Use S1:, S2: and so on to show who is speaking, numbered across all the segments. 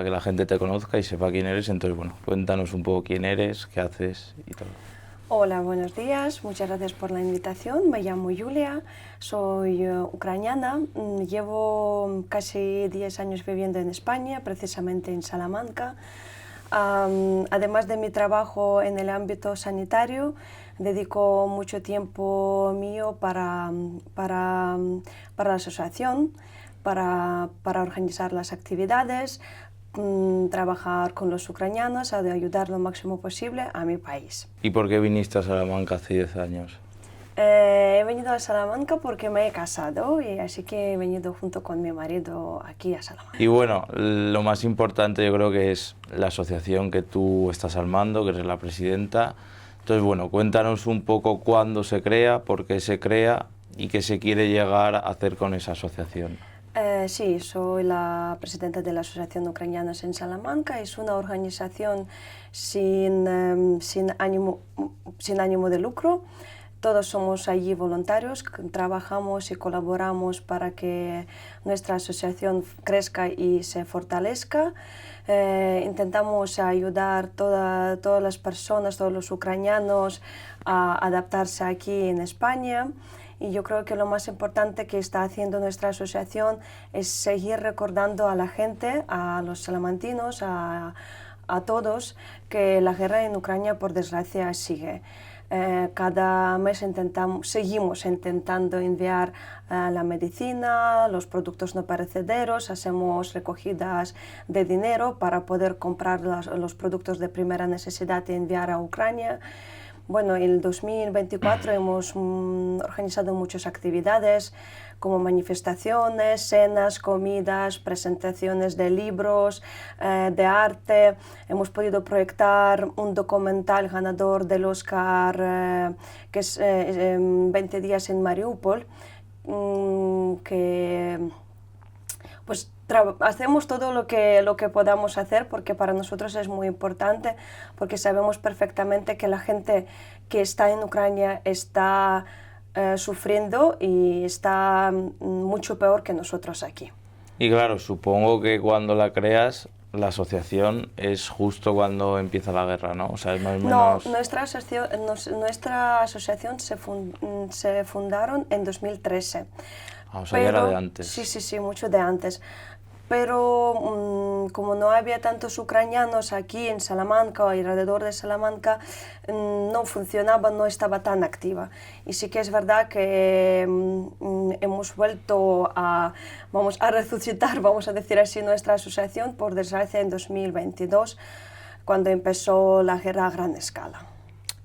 S1: para que la gente te conozca y sepa quién eres. Entonces, bueno, cuéntanos un poco quién eres, qué haces y todo.
S2: Hola, buenos días, muchas gracias por la invitación. Me llamo Julia, soy ucraniana, llevo casi 10 años viviendo en España, precisamente en Salamanca. Además de mi trabajo en el ámbito sanitario, dedico mucho tiempo mío para la asociación, para organizar las actividades, trabajar con los ucranianos, de ayudar lo máximo posible a mi país.
S1: ¿Y por qué viniste a Salamanca hace 10 años?
S2: He venido a Salamanca porque me he casado y así que he venido junto con mi marido aquí a Salamanca.
S1: Y bueno, lo más importante yo creo que es la asociación que tú estás al mando, que eres la presidenta. Entonces, bueno, cuéntanos un poco cuándo se crea, por qué se crea y qué se quiere llegar a hacer con esa asociación.
S2: Sí, soy la presidenta de la Asociación Ucranianos en Salamanca. Es una organización sin ánimo de lucro. Todos somos allí voluntarios, trabajamos y colaboramos para que nuestra asociación crezca y se fortalezca. Intentamos ayudar a todas las personas, todos los ucranianos a adaptarse aquí en España. Y yo creo que lo más importante que está haciendo nuestra asociación es seguir recordando a la gente, a los salamantinos, a todos, que la guerra en Ucrania, por desgracia, sigue. Cada mes seguimos intentando enviar la medicina, los productos no perecederos, hacemos recogidas de dinero para poder comprar los productos de primera necesidad y enviar a Ucrania. Bueno, en el 2024 hemos organizado muchas actividades como manifestaciones, cenas, comidas, presentaciones de libros, de arte. Hemos podido proyectar un documental ganador del Oscar, que es 20 días en Mariupol, que pues hacemos todo lo que podamos hacer porque para nosotros es muy importante, porque sabemos perfectamente que la gente que está en Ucrania está sufriendo y está mucho peor que nosotros aquí.
S1: Y claro, supongo que cuando la creas, la asociación es justo cuando empieza la guerra, ¿no? O sea, es más o menos...
S2: No, nuestra asociación se fundaron en 2013.
S1: O sea, ya era de antes.
S2: Sí, mucho de antes. Pero como no había tantos ucranianos aquí en Salamanca o alrededor de Salamanca, no funcionaba, no estaba tan activa. Y sí que es verdad que hemos vuelto vamos a resucitar, vamos a decir así, nuestra asociación, por desgracia, en 2022, cuando empezó la guerra a gran escala.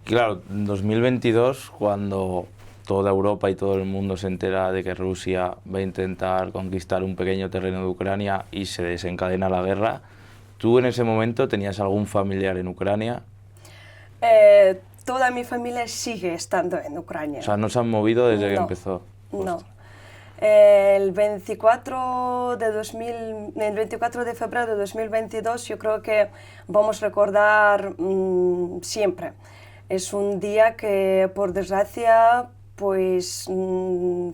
S1: Claro, en 2022, cuando toda Europa y todo el mundo se entera de que Rusia va a intentar conquistar un pequeño terreno de Ucrania y se desencadena la guerra, ¿tú en ese momento tenías algún familiar en Ucrania?
S2: Toda mi familia sigue estando en Ucrania.
S1: O sea, ¿no se han movido desde que empezó?
S2: No. El 24 de febrero de 2022 yo creo que vamos a recordar siempre. Es un día que, por desgracia, pues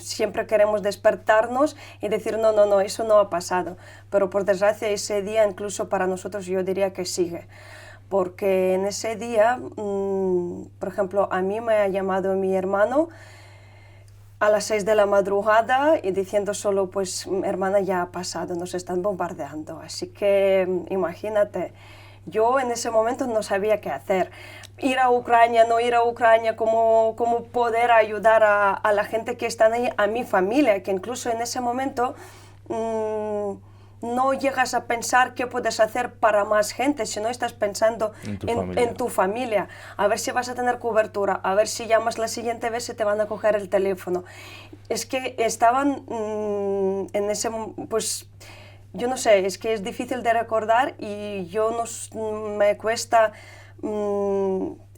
S2: siempre queremos despertarnos y decir no, eso no ha pasado. Pero por desgracia ese día incluso para nosotros yo diría que sigue. Porque en ese día, por ejemplo, a mí me ha llamado mi hermano a las 6 de la madrugada y diciendo solo, pues hermana, ya ha pasado, nos están bombardeando. Así que imagínate, yo en ese momento no sabía qué hacer. Ir a Ucrania, no ir a Ucrania, cómo poder ayudar a la gente que está ahí, a mi familia, que incluso en ese momento no llegas a pensar qué puedes hacer para más gente, si no estás pensando en tu familia, a ver si vas a tener cobertura, a ver si llamas la siguiente vez y te van a coger el teléfono. Es que estaban en ese, pues yo no sé, es que es difícil de recordar y me cuesta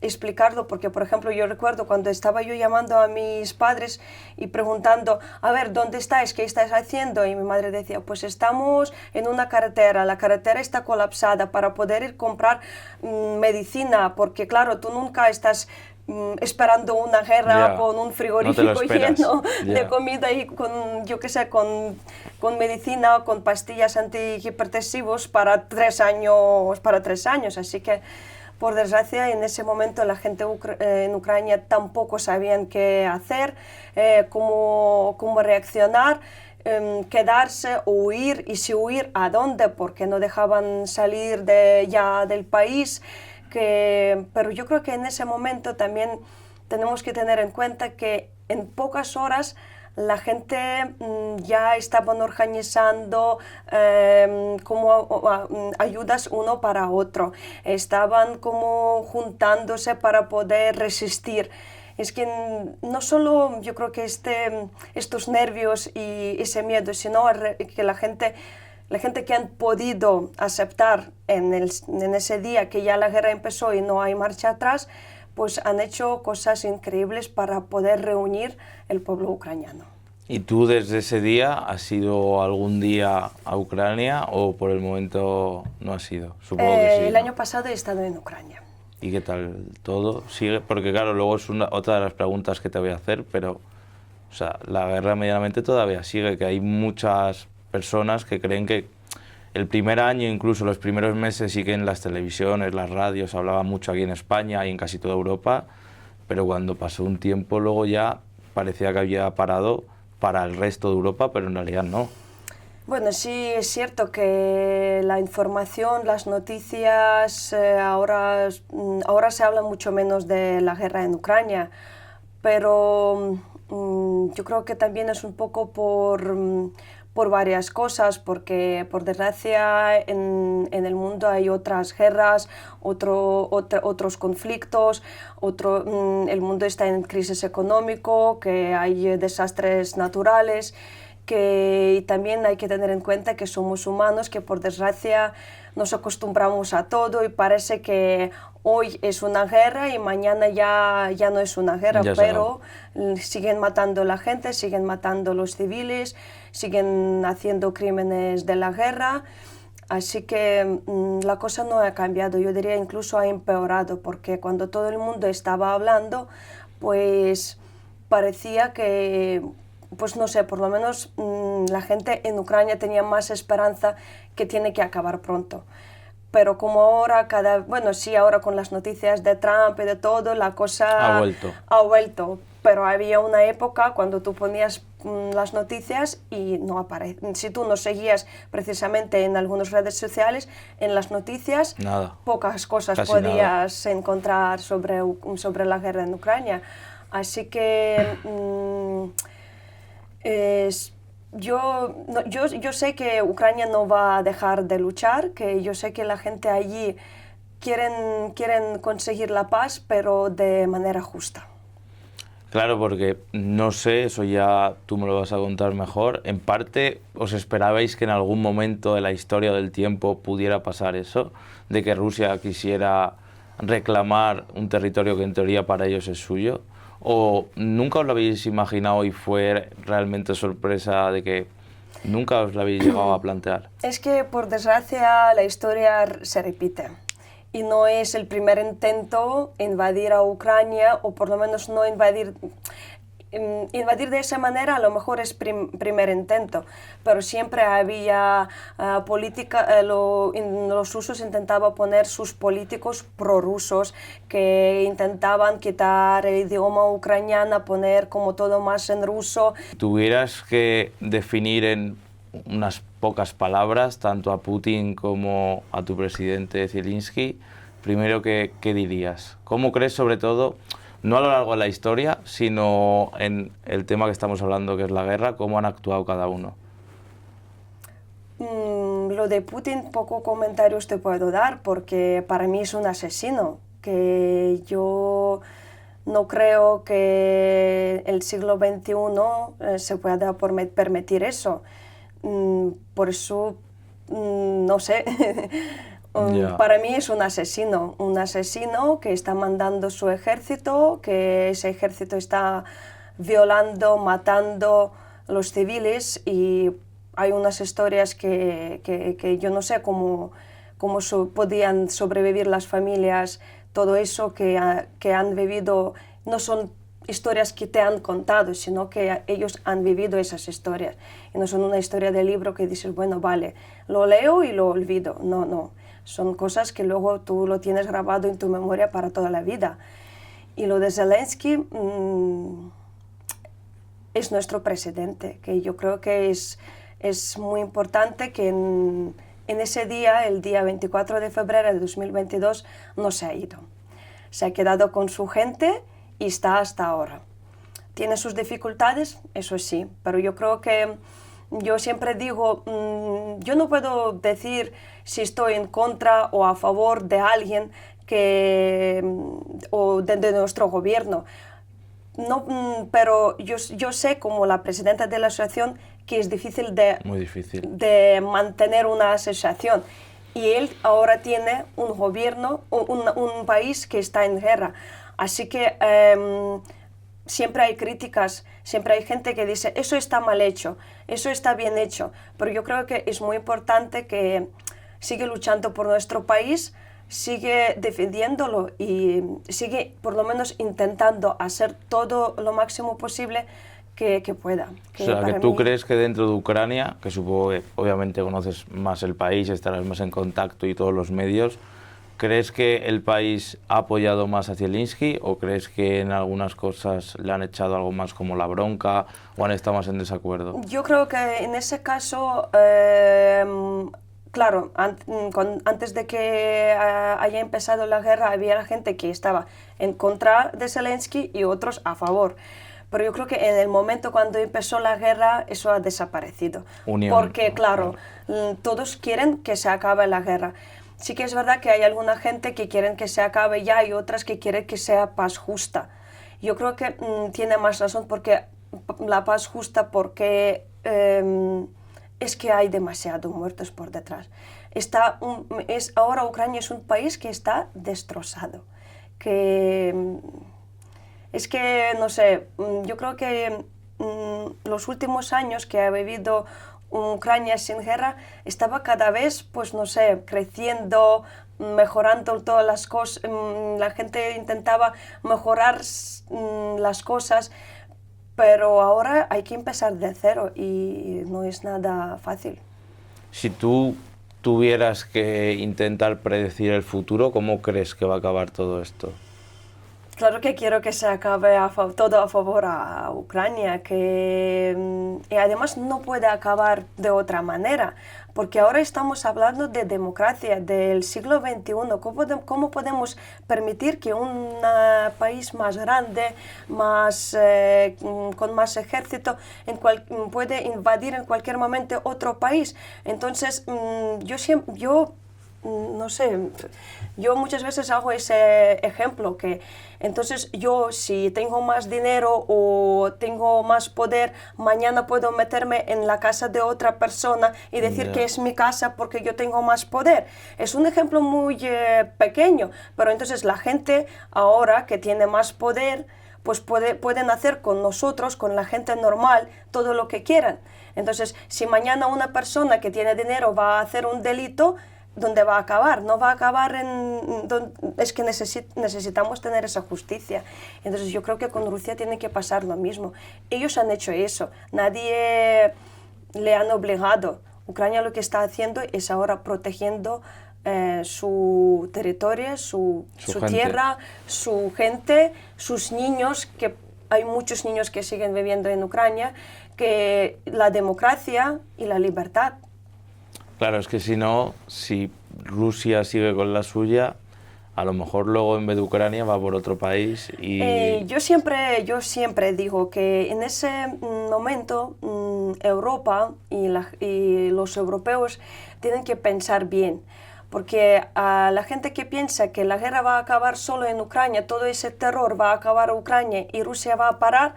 S2: explicarlo, porque por ejemplo yo recuerdo cuando estaba yo llamando a mis padres y preguntando, a ver, ¿dónde estáis? ¿Qué estáis haciendo? Y mi madre decía, pues estamos en una carretera, la carretera está colapsada para poder ir a comprar medicina, porque claro, tú nunca estás esperando una guerra
S1: Ya,
S2: con un
S1: no te lo
S2: frigorífico
S1: esperas.
S2: lleno
S1: Ya.
S2: de comida y con, yo qué sé, con medicina, con pastillas antihipertensivos para 3 años. Así que, por desgracia, en ese momento la gente en Ucrania tampoco sabían qué hacer, cómo reaccionar, quedarse o huir, y si huir, ¿a dónde? Porque no dejaban salir ya del país. Pero yo creo que en ese momento también tenemos que tener en cuenta que en pocas horas la gente ya estaban organizando como ayudas uno para otro, estaban como juntándose para poder resistir. Es que no solo yo creo que estos nervios y ese miedo, sino que la gente que han podido aceptar en ese día que ya la guerra empezó y no hay marcha atrás, pues han hecho cosas increíbles para poder reunir el pueblo ucraniano.
S1: ¿Y tú desde ese día has ido algún día a Ucrania o por el momento no has ido? Supongo que sí,
S2: El
S1: ¿no?
S2: año pasado he estado en Ucrania.
S1: ¿Y qué tal todo? ¿Sigue? Porque claro, luego es otra de las preguntas que te voy a hacer, pero o sea, la guerra medianamente todavía sigue, que hay muchas personas que creen que el primer año, incluso los primeros meses, sí que en las televisiones, las radios, hablaba mucho aquí en España y en casi toda Europa, pero cuando pasó un tiempo luego ya parecía que había parado para el resto de Europa, pero en realidad no.
S2: Bueno, sí es cierto que la información, las noticias, ahora se habla mucho menos de la guerra en Ucrania, pero yo creo que también es un poco por varias cosas, porque por desgracia en el mundo hay otras guerras, otros conflictos, el mundo está en crisis económico, que hay desastres naturales, y también hay que tener en cuenta que somos humanos, que por desgracia nos acostumbramos a todo y parece que hoy es una guerra y mañana ya no es una guerra, pero siguen matando a la gente, siguen matando a los civiles, siguen haciendo crímenes de la guerra. Así que la cosa no ha cambiado, yo diría incluso ha empeorado, porque cuando todo el mundo estaba hablando, pues parecía que, pues no sé, por lo menos la gente en Ucrania tenía más esperanza que tiene que acabar pronto. Pero como ahora, bueno, sí, ahora con las noticias de Trump y de todo, la cosa ha vuelto. Pero había una época cuando tú ponías las noticias y no aparece. Si tú no seguías precisamente en algunas redes sociales, en las noticias,
S1: nada,
S2: pocas cosas
S1: casi
S2: podías
S1: nada
S2: encontrar sobre la guerra en Ucrania. Así que yo sé que Ucrania no va a dejar de luchar, que yo sé que la gente allí quieren conseguir la paz, pero de manera justa.
S1: Claro, porque no sé, eso ya tú me lo vas a contar mejor. En parte, ¿os esperabais que en algún momento de la historia del tiempo pudiera pasar eso? De que Rusia quisiera reclamar un territorio que en teoría para ellos es suyo. ¿O nunca os lo habéis imaginado y fue realmente sorpresa de que nunca os lo habéis llegado a plantear?
S2: Es que, por desgracia, la historia se repite. Y no es el primer intento invadir a Ucrania, o por lo menos no invadir de esa manera, a lo mejor es primer intento, pero siempre había política, los rusos intentaban poner sus políticos prorrusos que intentaban quitar el idioma ucraniano, poner como todo más en ruso.
S1: ¿Tuvieras que definir en unas pocas palabras tanto a Putin como a tu presidente Zelensky, primero, ¿qué dirías? ¿Cómo crees, sobre todo, no a lo largo de la historia, sino en el tema que estamos hablando, que es la guerra, cómo han actuado cada uno?
S2: Lo de Putin, poco comentarios te puedo dar, porque para mí es un asesino, que yo no creo que el siglo XXI se pueda permitir eso. Por eso, no sé, para mí es un asesino que está mandando su ejército, que ese ejército está violando, matando a los civiles, y hay unas historias que yo no sé cómo podían sobrevivir las familias todo eso que han vivido, no son historias que te han contado, sino que ellos han vivido esas historias. Y no son una historia de libro que dices, bueno, vale, lo leo y lo olvido. No, no. Son cosas que luego tú lo tienes grabado en tu memoria para toda la vida. Y lo de Zelensky es nuestro presidente, que yo creo que es muy importante que en ese día, el día 24 de febrero de 2022, no se ha ido. Se ha quedado con su gente y está hasta ahora. Tiene sus dificultades, eso sí, pero yo creo que, yo siempre digo, yo no puedo decir si estoy en contra o a favor de alguien o de nuestro gobierno. No, pero yo sé, como la presidenta de la asociación, que es difícil
S1: Muy difícil
S2: de mantener una asociación. Y él ahora tiene un gobierno, un país que está en guerra. Así que siempre hay críticas, siempre hay gente que dice, eso está mal hecho, eso está bien hecho. Pero yo creo que es muy importante que sigue luchando por nuestro país, sigue defendiéndolo y sigue por lo menos intentando hacer todo lo máximo posible que pueda.
S1: O sea, que tú crees que dentro de Ucrania, que supongo que obviamente conoces más el país, estarás más en contacto y todos los medios, ¿crees que el país ha apoyado más a Zelensky o crees que en algunas cosas le han echado algo más como la bronca o han estado más en desacuerdo?
S2: Yo creo que en ese caso, claro, antes de que haya empezado la guerra había gente que estaba en contra de Zelensky y otros a favor. Pero yo creo que en el momento cuando empezó la guerra eso ha desaparecido.
S1: Unión,
S2: porque, claro, todos quieren que se acabe la guerra. Sí que es verdad que hay alguna gente que quieren que se acabe ya y otras que quieren que sea paz justa. Yo creo que tiene más razón porque la paz justa, porque es que hay demasiados muertos por detrás. Ahora Ucrania es un país que está destrozado. Es que, no sé, yo creo que los últimos años que ha vivido Ucrania sin guerra estaba cada vez, pues no sé, creciendo, mejorando todas las cosas, la gente intentaba mejorar las cosas, pero ahora hay que empezar de cero y no es nada fácil.
S1: Si tú tuvieras que intentar predecir el futuro, ¿cómo crees que va a acabar todo esto?
S2: Claro que quiero que se acabe todo a favor a Ucrania, y además no puede acabar de otra manera, porque ahora estamos hablando de democracia del siglo XXI. ¿Cómo podemos permitir que un país más grande, con más ejército, puede invadir en cualquier momento otro país? Entonces, no sé, yo muchas veces hago ese ejemplo, que entonces yo, si tengo más dinero o tengo más poder, mañana puedo meterme en la casa de otra persona y decir que es mi casa porque yo tengo más poder. Es un ejemplo muy pequeño, pero entonces la gente ahora que tiene más poder, pues pueden hacer con nosotros, con la gente normal, todo lo que quieran. Entonces, si mañana una persona que tiene dinero va a hacer un delito, ¿dónde va a acabar? No va a acabar es que necesitamos tener esa justicia. Entonces yo creo que con Rusia tiene que pasar lo mismo. Ellos han hecho eso, nadie le han obligado. Ucrania lo que está haciendo es ahora protegiendo su territorio, su tierra, su gente, sus niños, que hay muchos niños que siguen viviendo en Ucrania, que la democracia y la libertad.
S1: Claro, es que si Rusia sigue con la suya, a lo mejor luego en vez de Ucrania va por otro país y...
S2: Yo siempre digo que en ese momento Europa y los europeos tienen que pensar bien, porque a la gente que piensa que la guerra va a acabar solo en Ucrania, todo ese terror va a acabar en Ucrania y Rusia va a parar,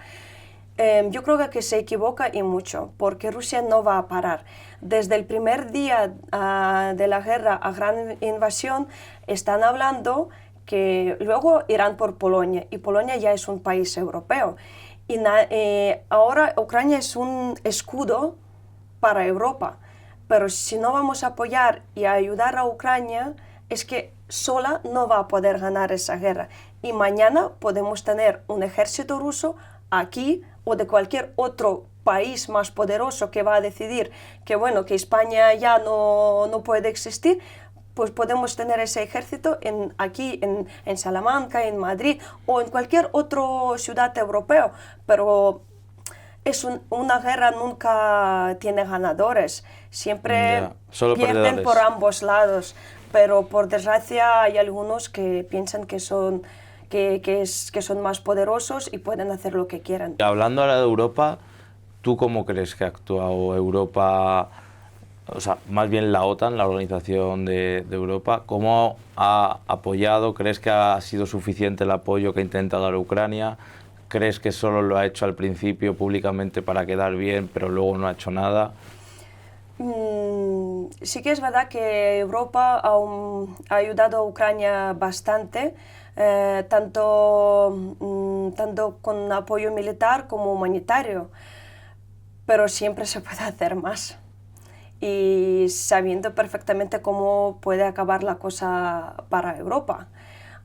S2: yo creo que se equivoca y mucho, porque Rusia no va a parar. Desde el primer día de la guerra a gran invasión están hablando que luego irán por Polonia, y Polonia ya es un país europeo. Y ahora Ucrania es un escudo para Europa, pero si no vamos a apoyar y a ayudar a Ucrania, es que sola no va a poder ganar esa guerra. Y mañana podemos tener un ejército ruso aquí o de cualquier otro país más poderoso que va a decidir que, bueno, que España ya no puede existir, pues podemos tener ese ejército aquí en Salamanca, en Madrid o en cualquier otra ciudad europea, pero una guerra nunca tiene ganadores, siempre
S1: solo
S2: pierden
S1: perdedores
S2: por ambos lados, pero por desgracia hay algunos que piensan que son más poderosos y pueden hacer lo que quieran.
S1: Hablando ahora de Europa, ¿tú cómo crees que ha actuado Europa, o sea, más bien la OTAN, la Organización de Europa? ¿Cómo ha apoyado? ¿Crees que ha sido suficiente el apoyo que ha intentado dar Ucrania? ¿Crees que solo lo ha hecho al principio públicamente para quedar bien, pero luego no ha hecho nada?
S2: Sí que es verdad que Europa ha ayudado a Ucrania bastante, tanto con apoyo militar como humanitario, pero siempre se puede hacer más. Y sabiendo perfectamente cómo puede acabar la cosa para Europa.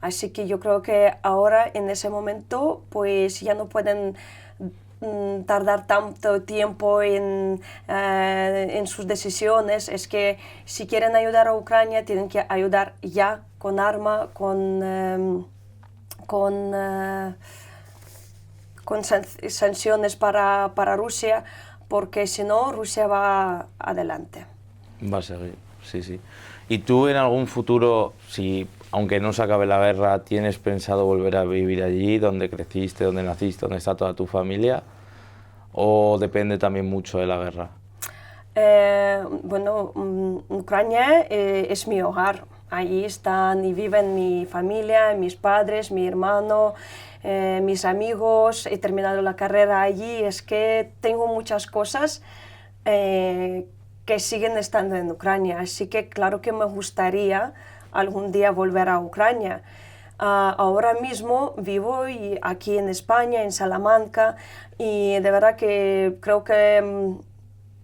S2: Así que yo creo que ahora, en ese momento, pues ya no pueden tardar tanto tiempo en sus decisiones. Es que si quieren ayudar a Ucrania, tienen que ayudar ya con arma, con sanciones para Rusia, porque si no, Rusia va adelante.
S1: Va a seguir, sí, sí. ¿Y tú en algún futuro, si aunque no se acabe la guerra, tienes pensado volver a vivir allí, donde creciste, donde naciste, donde está toda tu familia? ¿O depende también mucho de la guerra?
S2: Bueno, Ucrania es mi hogar. Allí están y viven mi familia, mis padres, mi hermano, mis amigos. He terminado la carrera allí. Es que tengo muchas cosas que siguen estando en Ucrania. Así que claro que me gustaría algún día volver a Ucrania. Ahora mismo vivo aquí en España, en Salamanca, y de verdad que creo que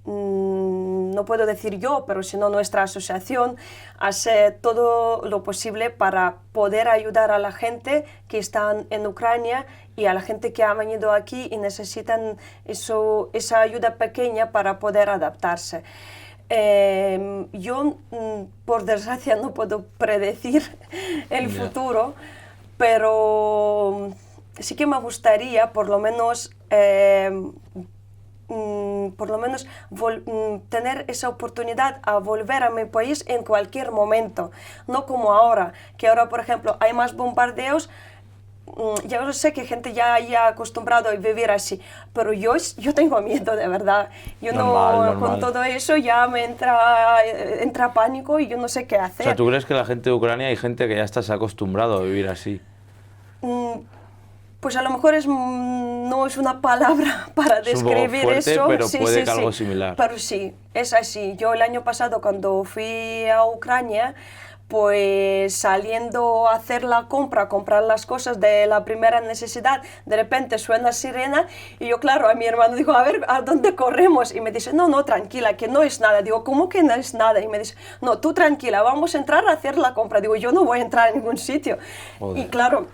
S2: no puedo decir yo, pero sino nuestra asociación hace todo lo posible para poder ayudar a la gente que está en Ucrania y a la gente que ha venido aquí y necesitan esa ayuda pequeña para poder adaptarse. Yo, por desgracia, no puedo predecir el futuro, pero sí que me gustaría, por lo menos tener esa oportunidad a volver a mi país en cualquier momento, no como ahora, que ahora, por ejemplo, hay más bombardeos. Ya sé que gente ya ha acostumbrado a vivir así, pero yo tengo miedo, de verdad. Yo
S1: normal.
S2: Con todo eso ya me entra pánico y yo no sé qué hacer.
S1: O sea, ¿tú crees que la gente de Ucrania hay gente que ya se ha acostumbrado a vivir así?
S2: Pues a lo mejor no es una palabra para describir
S1: fuerte,
S2: eso.
S1: pero
S2: sí,
S1: puede que algo similar.
S2: Pero sí, es así. Yo el año pasado cuando fui a Ucrania, pues saliendo a hacer la comprar las cosas de la primera necesidad, de repente suena sirena y yo, claro, a mi hermano digo, a ver, ¿a dónde corremos? Y me dice, no, tranquila, que no es nada. Digo, ¿cómo que no es nada? Y me dice, no, tú tranquila, vamos a entrar a hacer la compra. Digo, yo no voy a entrar a ningún sitio. Joder. Y claro,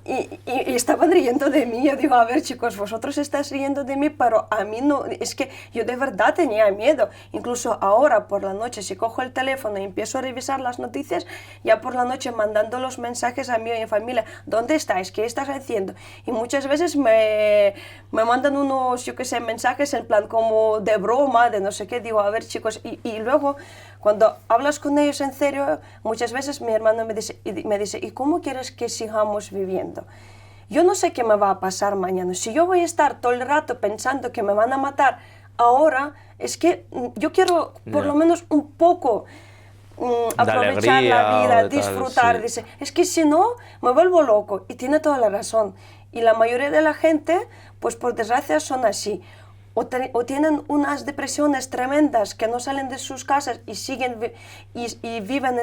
S2: y estaban riendo de mí. Yo digo, a ver, chicos, vosotros estáis riendo de mí, pero a mí no, es que yo de verdad tenía miedo. Incluso ahora por la noche, si cojo el teléfono y empiezo a revisar las noticias, ya por la noche mandando los mensajes a mi familia, ¿dónde estáis? ¿Qué estás haciendo? Y muchas veces me mandan unos, yo qué sé, mensajes en plan como de broma, de no sé qué. Digo, a ver, chicos, y luego cuando hablas con ellos en serio, muchas veces mi hermano me dice, ¿y cómo quieres que sigamos viviendo? Yo no sé qué me va a pasar mañana. Si yo voy a estar todo el rato pensando que me van a matar ahora, es que yo quiero por lo menos un poco aprovechar la vida, disfrutar. Sí. Dice, es que si no, me vuelvo loco. Y tiene toda la razón. Y la mayoría de la gente, pues por desgracia son así. O tienen unas depresiones tremendas que no salen de sus casas y siguen y viven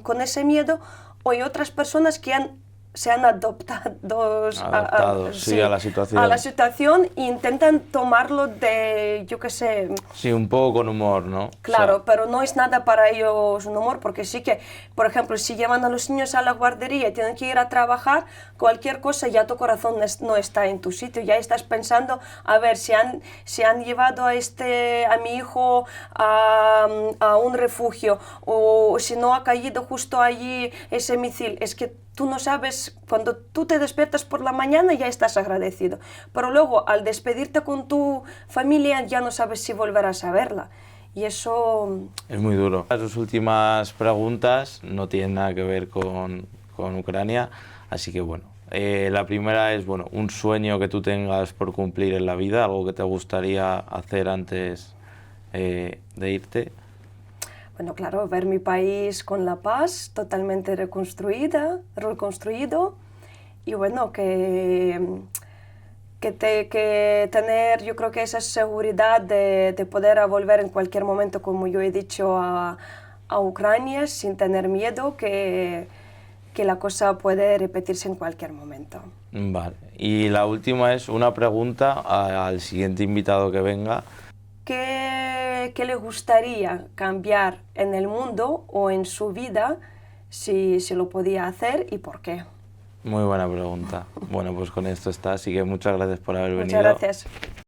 S2: con ese miedo. O hay otras personas que han se han adoptados
S1: Adaptados, sí, a la situación.
S2: a la situación e intentan tomarlo de, yo qué sé.
S1: Sí, un poco con humor, ¿no?
S2: Claro,
S1: O sea,
S2: pero no es nada para ellos un humor, porque sí que, por ejemplo, si llevan a los niños a la guardería y tienen que ir a trabajar, cualquier cosa ya tu corazón no está en tu sitio, ya estás pensando, a ver, si han llevado a mi hijo a un refugio, o si no ha caído justo allí ese misil, es que tú no sabes, cuando tú te despiertas por la mañana ya estás agradecido, pero luego al despedirte con tu familia ya no sabes si volverás a verla. Y eso...
S1: es muy duro. Las últimas preguntas no tienen nada que ver con Ucrania, así que bueno. La primera es, bueno, un sueño que tú tengas por cumplir en la vida, algo que te gustaría hacer antes de irte.
S2: Bueno, claro, ver mi país con la paz, totalmente reconstruido, y bueno, que tener, yo creo que esa seguridad de poder volver en cualquier momento, como yo he dicho, a Ucrania sin tener miedo, que la cosa puede repetirse en cualquier momento.
S1: Vale. Y la última es una pregunta al siguiente invitado que venga.
S2: ¿Qué le gustaría cambiar en el mundo o en su vida si lo podía hacer y por qué?
S1: Muy buena pregunta. Bueno, pues con esto está, así que muchas gracias por haber venido.
S2: Muchas gracias.